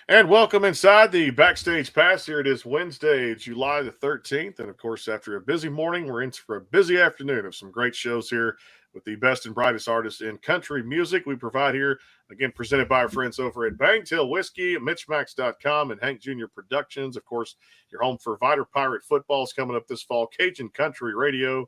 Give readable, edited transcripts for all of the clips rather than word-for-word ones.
And welcome inside the Backstage Pass. Here it is Wednesday, July the 13th. And of course, after a busy morning, we're in for a busy afternoon of some great shows here with the best and brightest artists in country music we provide here. Again, presented by our friends over at Bangtail Whiskey, MitchMacs.com, and Hank Jr. Productions. Of course, your home for Vider Pirate football is coming up this fall. Cajun Country Radio.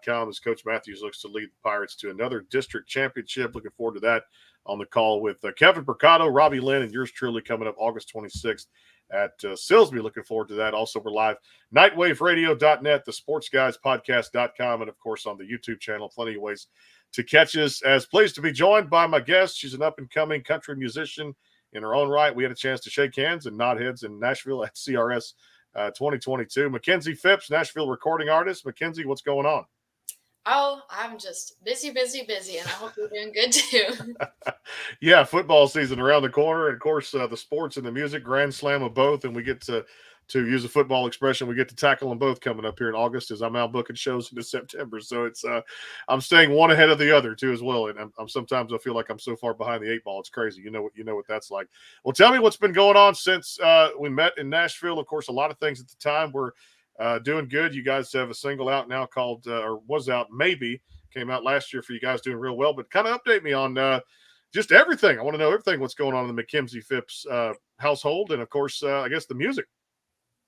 .com as Coach Matthews looks to lead the Pirates to another district championship. Looking forward to that on the call with Kevin Percato, Robbie Lynn, and yours truly coming up August 26th at Silsbee. Looking forward to that. Also, we're live, nightwaveradio.net, the sportsguyspodcast.com, and, of course, on the YouTube channel. Plenty of ways to catch us. As pleased to be joined by my guest. She's an up-and-coming country musician in her own right. We had a chance to shake hands and nod heads in Nashville at CRS 2022. Makenzie Phipps, Nashville recording artist. Makenzie, what's going on? Oh, I'm just busy, and I hope you're doing good too. Yeah, football season around the corner, and of course, the sports and the music, grand slam of both, and we get to use a football expression, we get to tackle them both coming up here in August as I'm out booking shows into September. So it's I'm staying one ahead of the other too as well, and I'm sometimes I feel like I'm so far behind the eight ball. It's crazy. You know what that's like. Well, tell me what's been going on since we met in Nashville. Of course, a lot of things at the time were doing good. You guys have a single out now called, or was out maybe, came out last year for you guys, doing real well. But kind of update me on just everything. I want to know everything what's going on in the Makenzie Phipps household, and of course, I guess the music.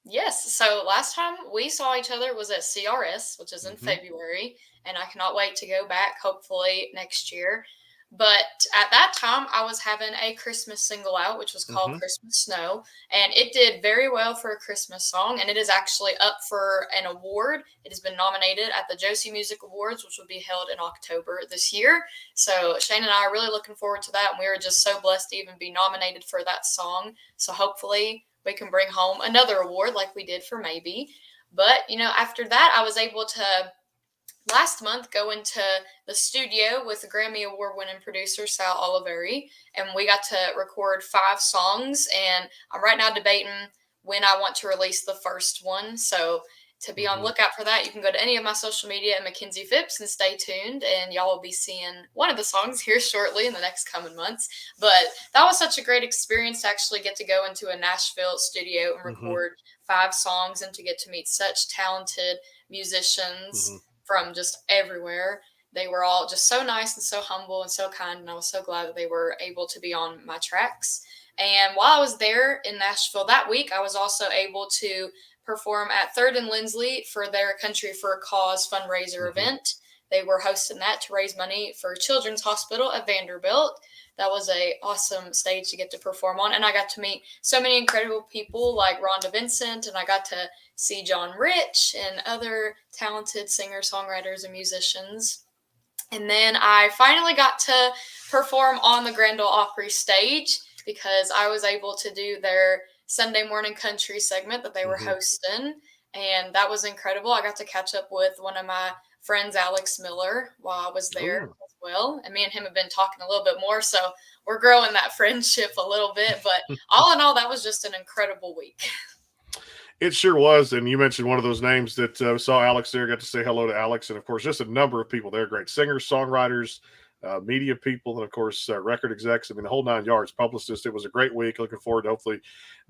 Yes, so last time we saw each other was at CRS, which is in February, and I cannot wait to go back, hopefully next year. But at that time, I was having a Christmas single out, which was called Christmas Snow, and it did very well for a Christmas song, and it is actually up for an award. It has been nominated at the Josie Music Awards, which will be held in October this year. So Shane and I are really looking forward to that, and we were just so blessed to even be nominated for that song. So hopefully we can bring home another award like we did for Maybe. But, after that, I was able to last month go into the studio with the Grammy Award-winning producer Sal Oliva, and we got to record 5 songs, and I'm right now debating when I want to release the first one. So to be on lookout for that, you can go to any of my social media at Makenzie Phipps and stay tuned, and y'all will be seeing one of the songs here shortly in the next coming months. But that was such a great experience to actually get to go into a Nashville studio and record 5 songs, and to get to meet such talented musicians from just everywhere. They were all just so nice and so humble and so kind, and I was so glad that they were able to be on my tracks. And while I was there in Nashville that week, I was also able to perform at Third and Lindsley for their Country for a Cause fundraiser event. They were hosting that to raise money for Children's Hospital at Vanderbilt. That was a awesome stage to get to perform on, and I got to meet so many incredible people like Rhonda Vincent, and I got to see John Rich and other talented singer-songwriters and musicians. And then I finally got to perform on the Grand Ole Opry stage because I was able to do their Sunday morning country segment that they were hosting, and that was incredible. I got to catch up with one of my friends, Alex Miller, while I was there as well, and me and him have been talking a little bit more, so we're growing that friendship a little bit. But all in all, that was just an incredible week. It sure was, and you mentioned one of those names that saw Alex there. Got to say hello to Alex, and of course, just a number of people there. Great singers, songwriters, media people, and of course, record execs. I mean, the whole 9 yards. Publicists. It was a great week. Looking forward to hopefully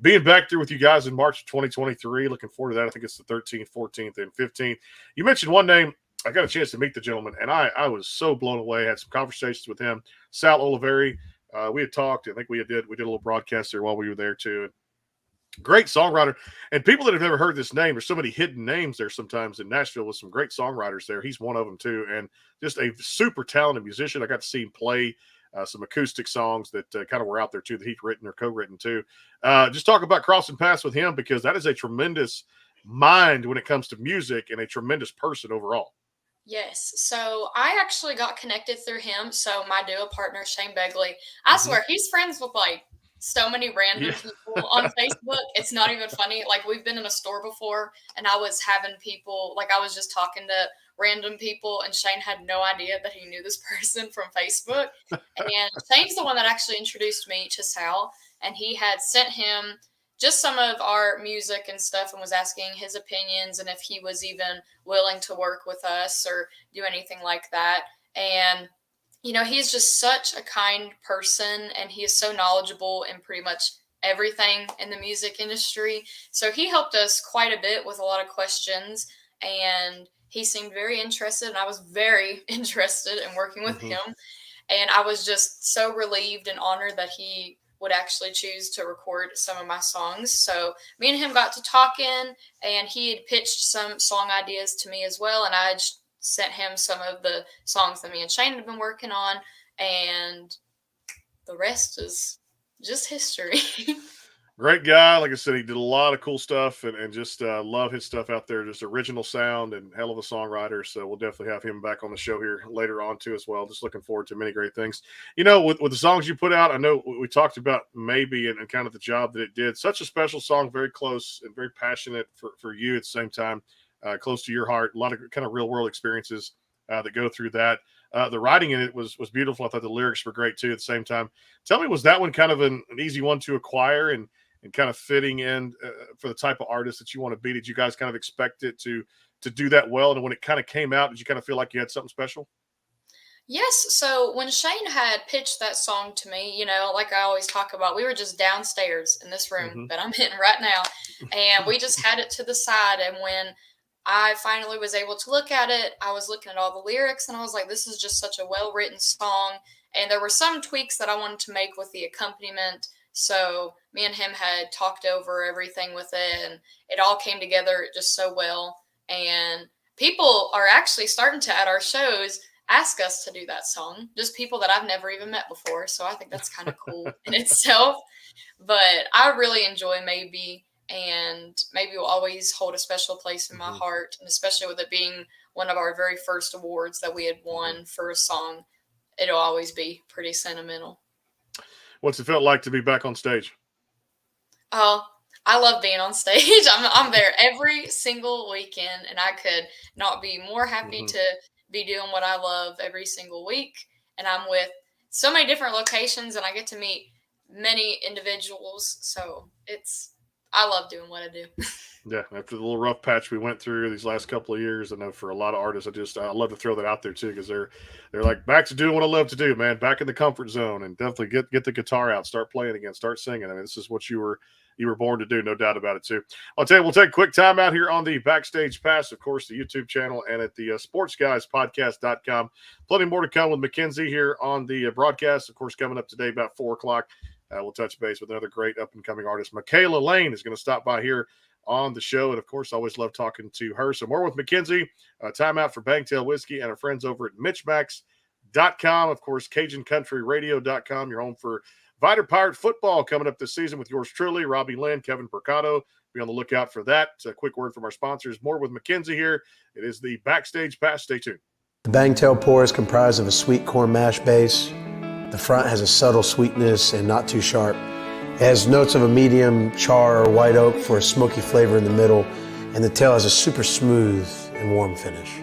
being back there with you guys in March of 2023. Looking forward to that. I think it's the 13th, 14th, and 15th. You mentioned one name. I got a chance to meet the gentleman, and I was so blown away. I had some conversations with him, Sal Oliva. We had talked. I think we did a little broadcast there while we were there too. Great songwriter, and people that have never heard this name. There's so many hidden names there sometimes in Nashville with some great songwriters there. He's one of them too, and just a super talented musician. I got to see him play some acoustic songs that kind of were out there too that he'd written or co-written too. Just talk about crossing paths with him, because that is a tremendous mind when it comes to music and a tremendous person overall. Yes. So I actually got connected through him. So my duo partner, Shane Begley, I swear he's friends with like so many random people on Facebook. It's not even funny. Like, we've been in a store before, and I was having people, like, I was just talking to random people, and Shane had no idea that he knew this person from Facebook. And Shane's the one that actually introduced me to Sal, and he had sent him just some of our music and stuff and was asking his opinions and if he was even willing to work with us or do anything like that. And, he's just such a kind person, and he is so knowledgeable in pretty much everything in the music industry. So he helped us quite a bit with a lot of questions, and he seemed very interested, and I was very interested in working with him. And I was just so relieved and honored that he would actually choose to record some of my songs. So me and him got to talking, and he had pitched some song ideas to me as well. And I sent him some of the songs that me and Shane had been working on, and the rest is just history. Great guy. Like I said, he did a lot of cool stuff, and just love his stuff out there. Just original sound and hell of a songwriter. So we'll definitely have him back on the show here later on too as well. Just looking forward to many great things. You know, with the songs you put out, I know we talked about Maybe and kind of the job that it did. Such a special song, very close and very passionate for you at the same time, close to your heart. A lot of kind of real world experiences that go through that. The writing in it was beautiful. I thought the lyrics were great too at the same time. Tell me, was that one kind of an easy one to acquire and kind of fitting in for the type of artist that you want to be? Did you guys kind of expect it to do that well? And when it kind of came out, did you kind of feel like you had something special? Yes. So when Shane had pitched that song to me, you know, like I always talk about, we were just downstairs in this room that I'm in right now, and we just had it to the side. And when I finally was able to look at it, I was looking at all the lyrics, and I was like, this is just such a well-written song. And there were some tweaks that I wanted to make with the accompaniment. So me and him had talked over everything with it, and it all came together just so well. And people are actually starting to, at our shows, ask us to do that song. Just people that I've never even met before. So I think that's kind of cool in itself. But I really enjoy Maybe, and Maybe will always hold a special place in my heart. And especially with it being one of our very first awards that we had won for a song, it'll always be pretty sentimental. What's it felt like to be back on stage? Oh, I love being on stage. I'm there every single weekend, and I could not be more happy to be doing what I love every single week. And I'm with so many different locations, and I get to meet many individuals. So I love doing what I do. Yeah, after the little rough patch we went through these last couple of years, I know for a lot of artists, I love to throw that out there too, because they're like, back to doing what I love to do, man. Back in the comfort zone, and definitely get the guitar out, start playing again, start singing. I mean, this is what you were born to do, no doubt about it too. I'll tell you, we'll take a quick time out here on the Backstage Pass, of course, the YouTube channel, and at the sportsguyspodcast.com. Plenty more to come with Makenzie here on the broadcast. Of course, coming up today about 4 o'clock. We'll touch base with another great up-and-coming artist. Michaela Lane is going to stop by here on the show. And, of course, I always love talking to her. So more with Makenzie. Timeout for Bangtail Whiskey and our friends over at MitchMacs.com. Of course, CajunCountryRadio.com. Your home for Vider Pirate football coming up this season with yours truly, Robbie Lynn, Kevin Percato. Be on the lookout for that. A quick word from our sponsors. More with Makenzie here. It is the Backstage Pass. Stay tuned. The Bangtail pour is comprised of a sweet corn mash base. The front has a subtle sweetness and not too sharp. It has notes of a medium char or white oak for a smoky flavor in the middle, and the tail has a super smooth and warm finish.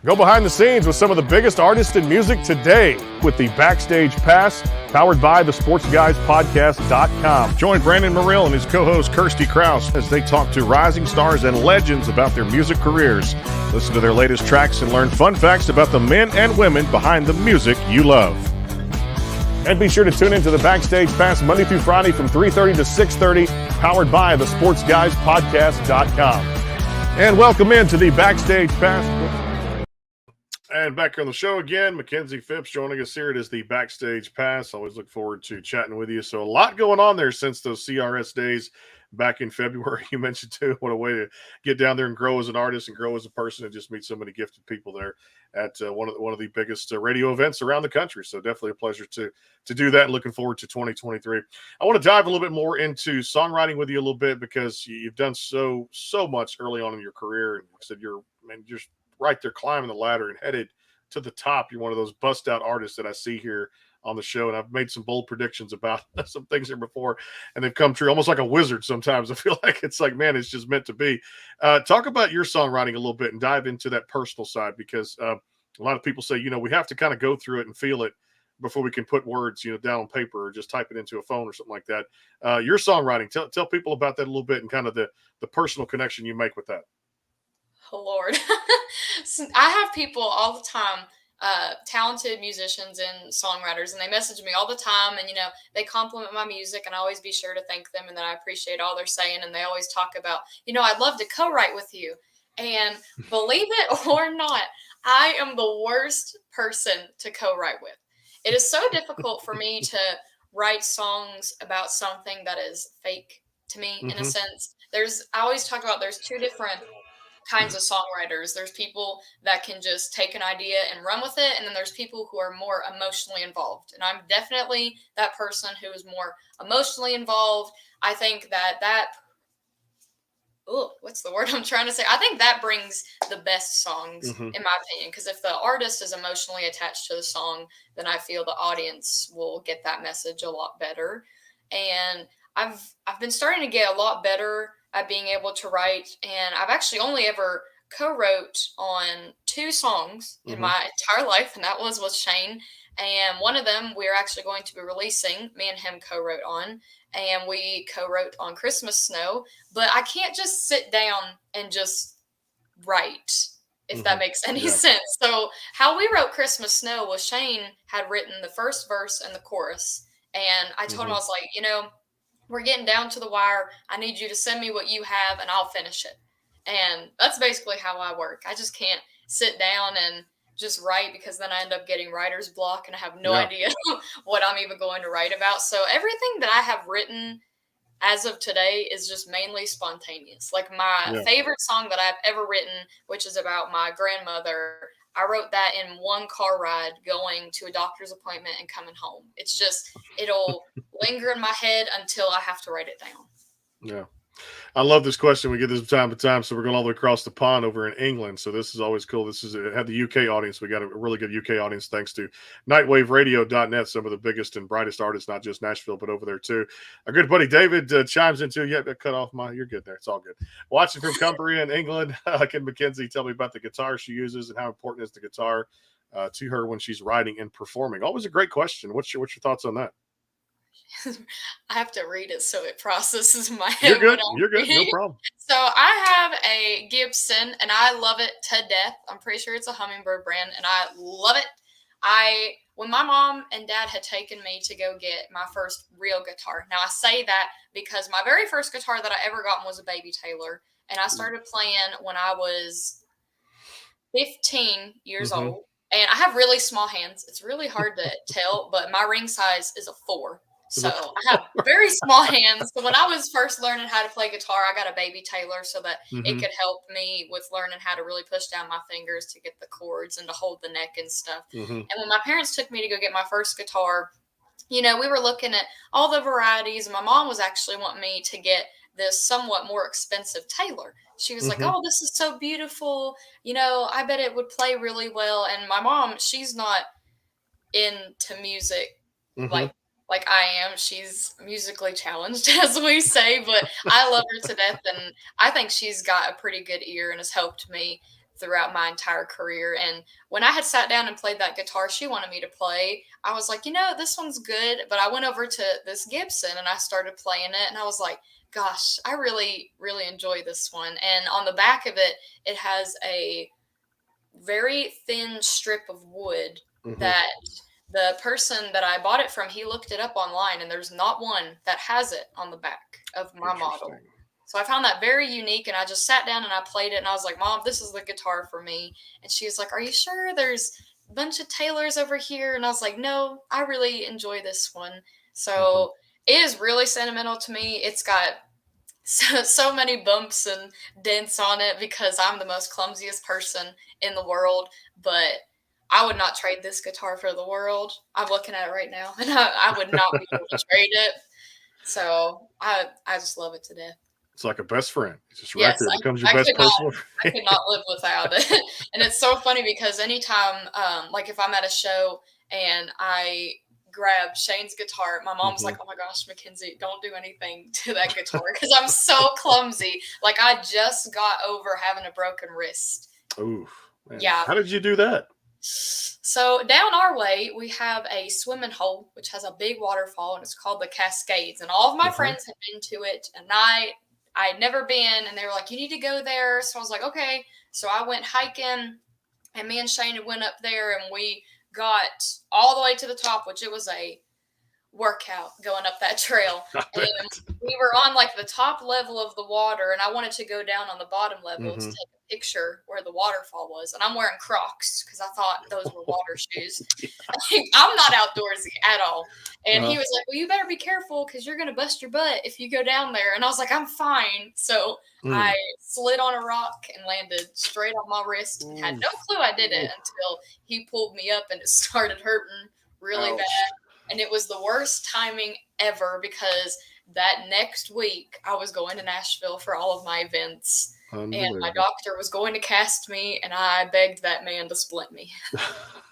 Go behind the scenes with some of the biggest artists in music today with the Backstage Pass, powered by the SportsGuysPodcast.com. Join Brandon Morrill and his co-host Kirsty Krause as they talk to rising stars and legends about their music careers. Listen to their latest tracks and learn fun facts about the men and women behind the music you love. And be sure to tune into the Backstage Pass Monday through Friday from 3:30 to 6:30, powered by the SportsGuysPodcast.com. And welcome into the Backstage Pass. And back on the show again, Makenzie Phipps joining us here. It is the Backstage Pass. Always look forward to chatting with you. So a lot going on there since those CRS days back in February. You mentioned too, what a way to get down there and grow as an artist and grow as a person and just meet so many gifted people there at one of the biggest radio events around the country. So definitely a pleasure to do that. And looking forward to 2023. I want to dive a little bit more into songwriting with you a little bit because you've done so much early on in your career. And like I said, you're just right there climbing the ladder and headed to the top. You're one of those bust out artists that I see here on the show. And I've made some bold predictions about some things here before and they've come true almost like a wizard. Sometimes I feel like it's like, man, it's just meant to be. Talk about your songwriting a little bit and dive into that personal side because a lot of people say, we have to kind of go through it and feel it before we can put words, down on paper or just type it into a phone or something like that. Your songwriting, tell people about that a little bit and kind of the personal connection you make with that. Oh, Lord. So I have people all the time, talented musicians and songwriters, and they message me all the time. And, they compliment my music, and I always be sure to thank them and that I appreciate all they're saying. And they always talk about, I'd love to co-write with you. And believe it or not, I am the worst person to co-write with. It is so difficult for me to write songs about something that is fake to me, in a sense. I always talk about there's two different kinds of songwriters. There's people that can just take an idea and run with it, and then there's people who are more emotionally involved. And I'm definitely that person who is more emotionally involved. I think what's the word I'm trying to say? I think that brings the best songs, in my opinion, because if the artist is emotionally attached to the song, then I feel the audience will get that message a lot better. And I've been starting to get a lot better at being able to write, and I've actually only ever co-wrote on 2 songs in my entire life, and that was with Shane. And one of them we're actually going to be releasing, me and him co-wrote on, and we co-wrote on Christmas Snow. But I can't just sit down and just write, if that makes any sense. So how we wrote Christmas Snow was Shane had written the first verse and the chorus, and I told him, I was like, we're getting down to the wire. I need you to send me what you have and I'll finish it. And that's basically how I work. I just can't sit down and just write because then I end up getting writer's block and I have no idea what I'm even going to write about. So everything that I have written as of today is just mainly spontaneous. Like my favorite song that I've ever written, which is about my grandmother, I wrote that in one car ride going to a doctor's appointment and coming home. It's just, it'll linger in my head until I have to write it down. Yeah. I love this question. We get this from time to time. So we're going all the way across the pond over in England. So this is always cool. This is had the UK audience. We got a really good UK audience thanks to nightwaveradio.net. Some of the biggest and brightest artists, not just Nashville, but over there too. Our good buddy David chimes into, cut off you're good there. It's all good. Watching from Cumbria in England. Can Makenzie tell me about the guitar she uses and how important is the guitar to her when she's writing and performing? Always a great question. What's your thoughts on that? I have to read it so it processes in my head. You're good. No problem. So I have a Gibson and I love it to death. I'm pretty sure it's a Hummingbird brand and I love it. When my mom and dad had taken me to go get my first real guitar. Now I say that because my very first guitar that I ever got was a Baby Taylor, and I started playing when I was 15 years old. And I have really small hands. It's really hard to tell, but my ring size is a 4. So I have very small hands. So when I was first learning how to play guitar, I got a Baby Taylor so that it could help me with learning how to really push down my fingers to get the chords and to hold the neck and stuff. And when my parents took me to go get my first guitar, we were looking at all the varieties. And my mom was actually wanting me to get this somewhat more expensive Taylor. She was like, oh, this is so beautiful. I bet it would play really well. And my mom, she's not into music like I am. She's musically challenged, as we say, but I love her to death. And I think she's got a pretty good ear and has helped me throughout my entire career. And when I had sat down and played that guitar she wanted me to play, I was like, this one's good. But I went over to this Gibson and I started playing it. And I was like, gosh, I really, really enjoy this one. And on the back of it, it has a very thin strip of wood that the person that I bought it from, he looked it up online, and there's not one that has it on the back of my model. So I found that very unique, and I just sat down and I played it, and I was like, Mom, this is the guitar for me. And she was like, are you sure? There's a bunch of Taylors over here. And I was like, no, I really enjoy this one. So it is really sentimental to me. It's got so many bumps and dents on it because I'm the most clumsiest person in the world, but I would not trade this guitar for the world. I'm looking at it right now, and I would not be able to trade it. So I just love it to death. It's like a best friend. It's just right Yes, there. It becomes your best personal friend. I could not live without it. And it's so funny because anytime, like if I'm at a show and I grab Shane's guitar, my mom's like, oh my gosh, Makenzie, don't do anything to that guitar because I'm so clumsy. Like I just got over having a broken wrist. Ooh, man. Yeah. How did you do that? So down our way, we have a swimming hole, which has a big waterfall, and it's called the Cascades. And all of my friends had been to it, and I'd never been, and they were like, you need to go there. So I was like, okay. So I went hiking, and me and Shane went up there, and we got all the way to the top, which it was a workout going up that trail. And we were on like the top level of the water, and I wanted to go down on the bottom level to take a picture where the waterfall was. And I'm wearing Crocs because I thought those were water shoes. I'm not outdoorsy at all. And he was like, well, you better be careful because you're going to bust your butt if you go down there. And I was like, I'm fine. So I slid on a rock and landed straight on my wrist and had no clue I did it until he pulled me up and it started hurting really bad. And it was the worst timing ever because that next week I was going to Nashville for all of my events. And my doctor was going to cast me, and I begged that man to splint me.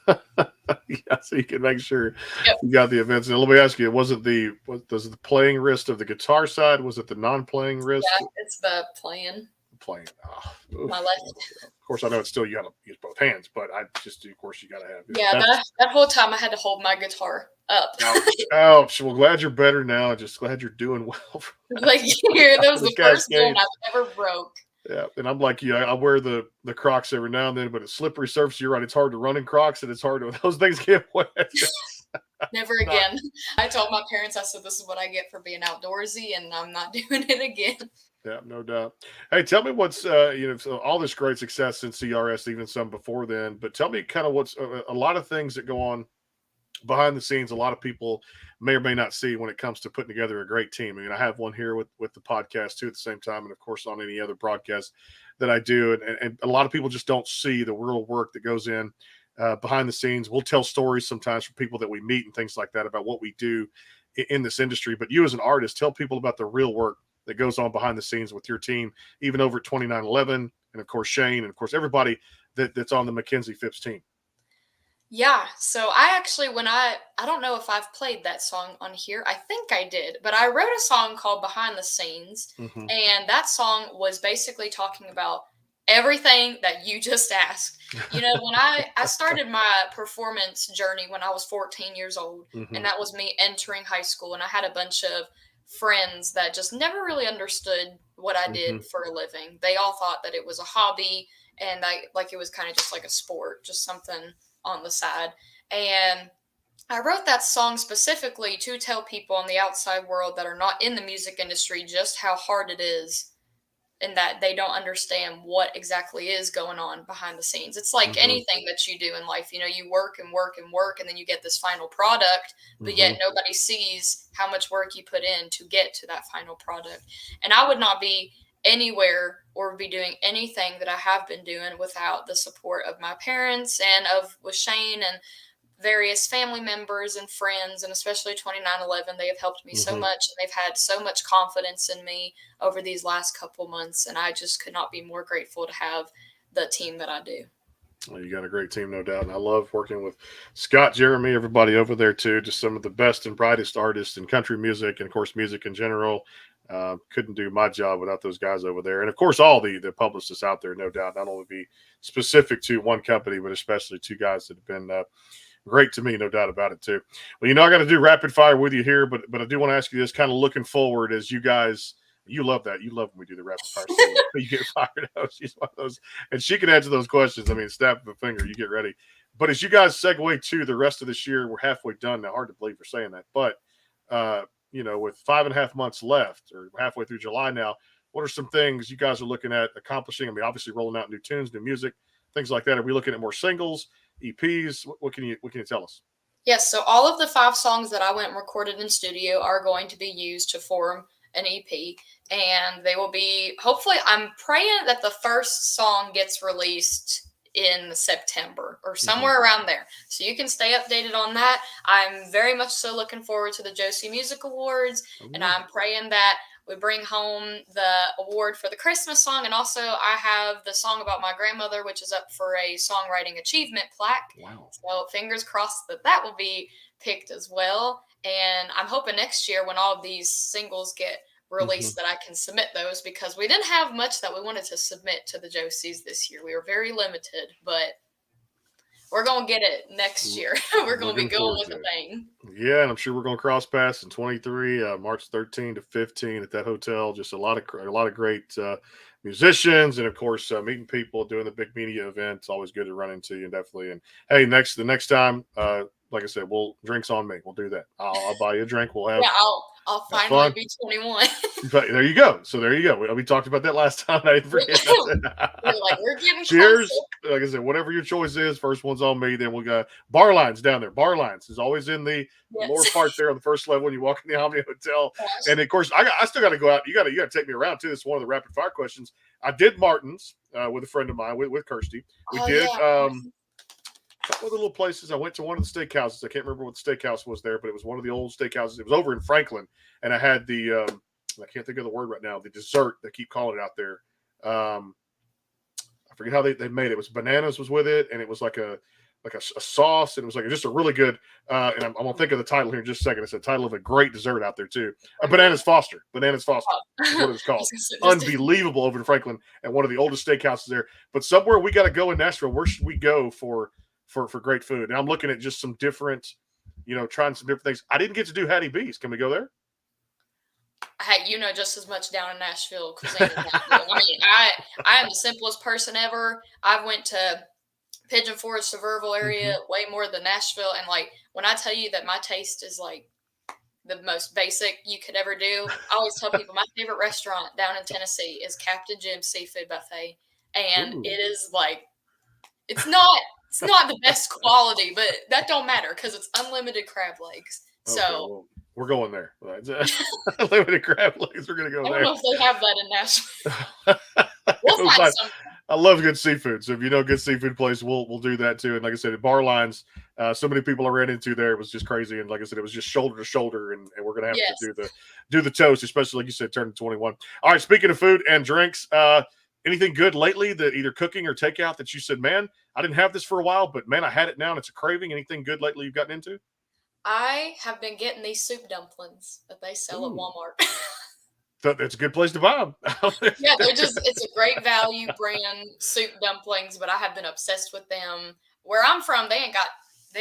Yeah, so you can make sure you got the events. And let me ask you, was it the playing wrist of the guitar side? Was it the non-playing wrist? Yeah, it's the playing. My left. Of course, I know it's still you got to use both hands, but of course, you got to have. Yeah, that whole time I had to hold my guitar up. Ouch. Well, glad you're better now. Just glad you're doing well. Like that was the first one I've ever broke. Yeah, and I'm like you. I wear the Crocs every now and then, but it's slippery surface. You're right. It's hard to run in Crocs, and it's hard to those things get wet. Never again. I told my parents, I said, this is what I get for being outdoorsy, and I'm not doing it again. Yeah, no doubt. Hey, tell me what's so all this great success in CRS, even some before then. But tell me kind of what's a lot of things that go on behind the scenes. A lot of people may or may not see when it comes to putting together a great team. I mean, I have one here with the podcast too at the same time, and of course on any other broadcast that I do. And a lot of people just don't see the real work that goes in behind the scenes. We'll tell stories sometimes from people that we meet and things like that about what we do in this industry. But you as an artist, tell people about the real work that goes on behind the scenes with your team, even over at 2911, and of course Shane, and of course everybody that's on the Makenzie Phipps team. Yeah, so I actually, I don't know if I've played that song on here. I think I did, but I wrote a song called Behind the Scenes, and that song was basically talking about everything that you just asked. When I started my performance journey when I was 14 years old, and that was me entering high school, and I had a bunch of friends that just never really understood what I did for a living. They all thought that it was a hobby, and it was kind of just like a sport, just something on the side. And I wrote that song specifically to tell people in the outside world that are not in the music industry just how hard it is, and that they don't understand what exactly is going on behind the scenes. It's like anything that you do in life. You work and work and work, and then you get this final product, but yet nobody sees how much work you put in to get to that final product. And I would not be anywhere or be doing anything that I have been doing without the support of my parents and with Shane and various family members and friends, and especially 2911. They have helped me so much, and they've had so much confidence in me over these last couple months, and I just could not be more grateful to have the team that I do. Well, you got a great team, no doubt, and I love working with Scott, Jeremy, everybody over there too. Just some of the best and brightest artists in country music, and of course music in general. Couldn't do my job without those guys over there, and of course all the publicists out there, no doubt. Not only be specific to one company, but especially two guys that have been great to me, no doubt about it too. Well, I got to do rapid fire with you here, but I do want to ask you this, kind of looking forward as you guys. You love that. You love when we do the rapid fire. You get fired up. She's one of those, and she can answer those questions. I mean, snap of a finger, you get ready. But as you guys segue to the rest of this year, we're halfway done now. Hard to believe we're saying that, but with 5.5 months left, or halfway through July now, What are some things you guys are looking at accomplishing? I mean, obviously rolling out new tunes, new music, things like that. Are we looking at more singles, EPs? What can you tell us? Yes, so all of the 5 songs that I went and recorded in studio are going to be used to form an EP, and they will be, hopefully, I'm praying that the first song gets released in September or somewhere around there. So you can stay updated on that. I'm very much so looking forward to the Josie Music Awards, and I'm praying that we bring home the award for the Christmas song. And also I have the song about my grandmother, which is up for a songwriting achievement plaque. Wow. So fingers crossed that will be picked as well. And I'm hoping next year when all of these singles get released that I can submit those, because we didn't have much that we wanted to submit to the Josies this year. We were very limited, but we're going to get it next year. We're going to be going with the thing. Yeah, and I'm sure we're going to cross paths in 23, March 13 to 15 at that hotel. Just a lot of great musicians, and of course meeting people, doing the big media event. It's always good to run into you, definitely. And hey, the next time, like I said, drinks on me. We'll do that. I'll buy you a drink. We'll have. Yeah, I'll finally be 21. But there you go. So there you go. We talked about that last time. I didn't forget. We're getting cheers. closer. Like I said, whatever your choice is, first one's on me. Then we got bar lines down there. Bar lines is always in the lower part there on the first level when you walk in the Omni Hotel. Yes. And of course, I still got to go out. You got to take me around too. This is one of the rapid fire questions. I did Martin's with a friend of mine with Kirsty. We did. A couple of the little places. I went to one of the steakhouses. I can't remember what the steakhouse was there, but it was one of the old steakhouses. It was over in Franklin, and I had the I can't think of the word right now. The dessert, they keep calling it out there. I forget how they made it. It was bananas was with it, and it was like a sauce, and it was like just a really good. And I'm gonna think of the title here in just a second. It's the title of a great dessert out there too. Bananas Foster. Bananas Foster is what it's called. Unbelievable over in Franklin, and one of the oldest steakhouses there. But somewhere we got to go in Nashville. Where should we go for great food? And I'm looking at just some different, trying some different things. I didn't get to do Hattie B's. Can we go there? Hey, just as much down in Nashville cuisine. I mean, I am the simplest person ever. I went to Pigeon Forge, Sevierville area way more than Nashville. And like, when I tell you that my taste is like the most basic you could ever do, I always tell people my favorite restaurant down in Tennessee is Captain Jim's Seafood Buffet. And it is like, it's not the best quality, but that don't matter because it's unlimited crab legs. Okay, so we're going there. Unlimited crab legs. We're going to go there. I don't know if they have that in Nashville. We'll find something. I love good seafood. So if you know a good seafood place, we'll do that too. And like I said, at bar lines, so many people I ran into there, it was just crazy. And like I said, it was just shoulder to shoulder, and we're gonna have to do the toast, especially like you said, turning 21. All right, speaking of food and drinks, anything good lately that either cooking or takeout that you said, man, I didn't have this for a while, but man, I had it now and it's a craving. Anything good lately you've gotten into? I have been getting these soup dumplings that they sell at Walmart. It's a good place to buy them. Yeah, it's a great value brand soup dumplings, but I have been obsessed with them. Where I'm from,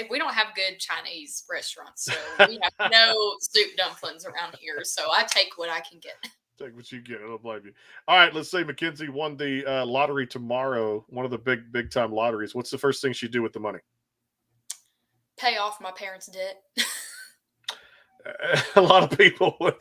we don't have good Chinese restaurants, so we have no soup dumplings around here. So I take what I can get. Take what you get. I don't blame you. All right, let's say Makenzie won the lottery tomorrow, one of the big time lotteries. What's the first thing she'd do with the money? Pay off my parents' debt. A lot of people would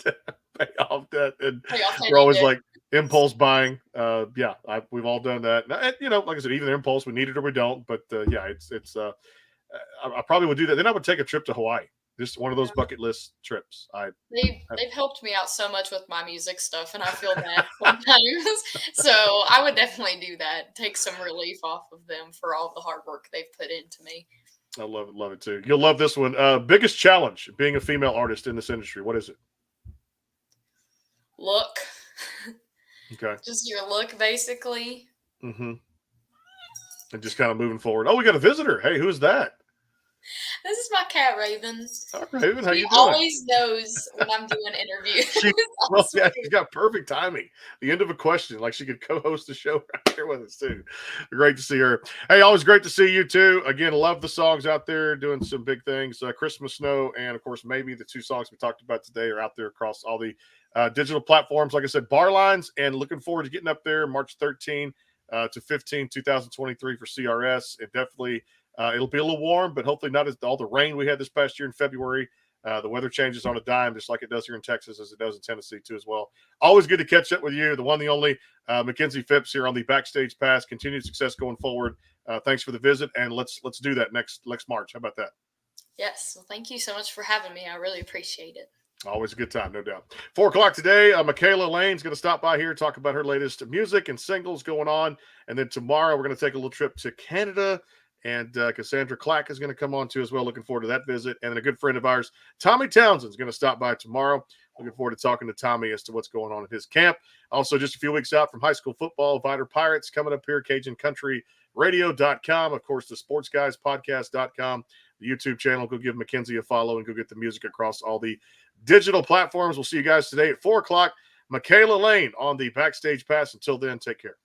pay off debt, and we're always like impulse buying. We've all done that. And, like I said, even impulse, we need it or we don't. But it's I probably would do that. Then I would take a trip to Hawaii. Just one of those bucket list trips. They've helped me out so much with my music stuff, and I feel bad sometimes. So I would definitely do that. Take some relief off of them for all the hard work they've put into me. I love it too. You'll love this one. Biggest challenge being a female artist in this industry. What is it? Look. Okay. Just your look, basically. Mm-hmm. And just kind of moving forward. Oh, we got a visitor. Hey, who's that? This is my cat, Raven. Hi, Raven. How you doing? She always knows when I'm doing interviews. She's got perfect timing. The end of a question, like she could co-host the show right here with us too. Great to see her. Hey, always great to see you too. Again, love the songs out there doing some big things. Christmas Snow, and of course, maybe the 2 songs we talked about today are out there across all the digital platforms. Like I said, bar lines, and looking forward to getting up there March 13 to 15, 2023 for CRS. It definitely. It'll be a little warm, but hopefully not as all the rain we had this past year in February The weather changes on a dime, just like it does here in Texas, as it does in Tennessee too as well. Always good to catch up with you, the one, the only Makenzie Phipps here on the Backstage Pass. Continued success going forward. Thanks for the visit, and let's do that next March. How about that? Yes. Well, thank you so much for having me. I really appreciate it. Always a good time, no doubt. 4 o'clock today, Michaela Lane's going to stop by here, talk about her latest music and singles going on. And then tomorrow, we're going to take a little trip to Canada. And Cassandra Clack is going to come on too as well. Looking forward to that visit. And then a good friend of ours, Tommy Townsend, is going to stop by tomorrow. Looking forward to talking to Tommy as to what's going on at his camp. Also, just a few weeks out from high school football, Vider Pirates coming up here, CajunCountryRadio.com. Of course, the SportsGuysPodcast.com, the YouTube channel. Go give Makenzie a follow and go get the music across all the digital platforms. We'll see you guys today at 4 o'clock. Michaela Lane on the Backstage Pass. Until then, take care.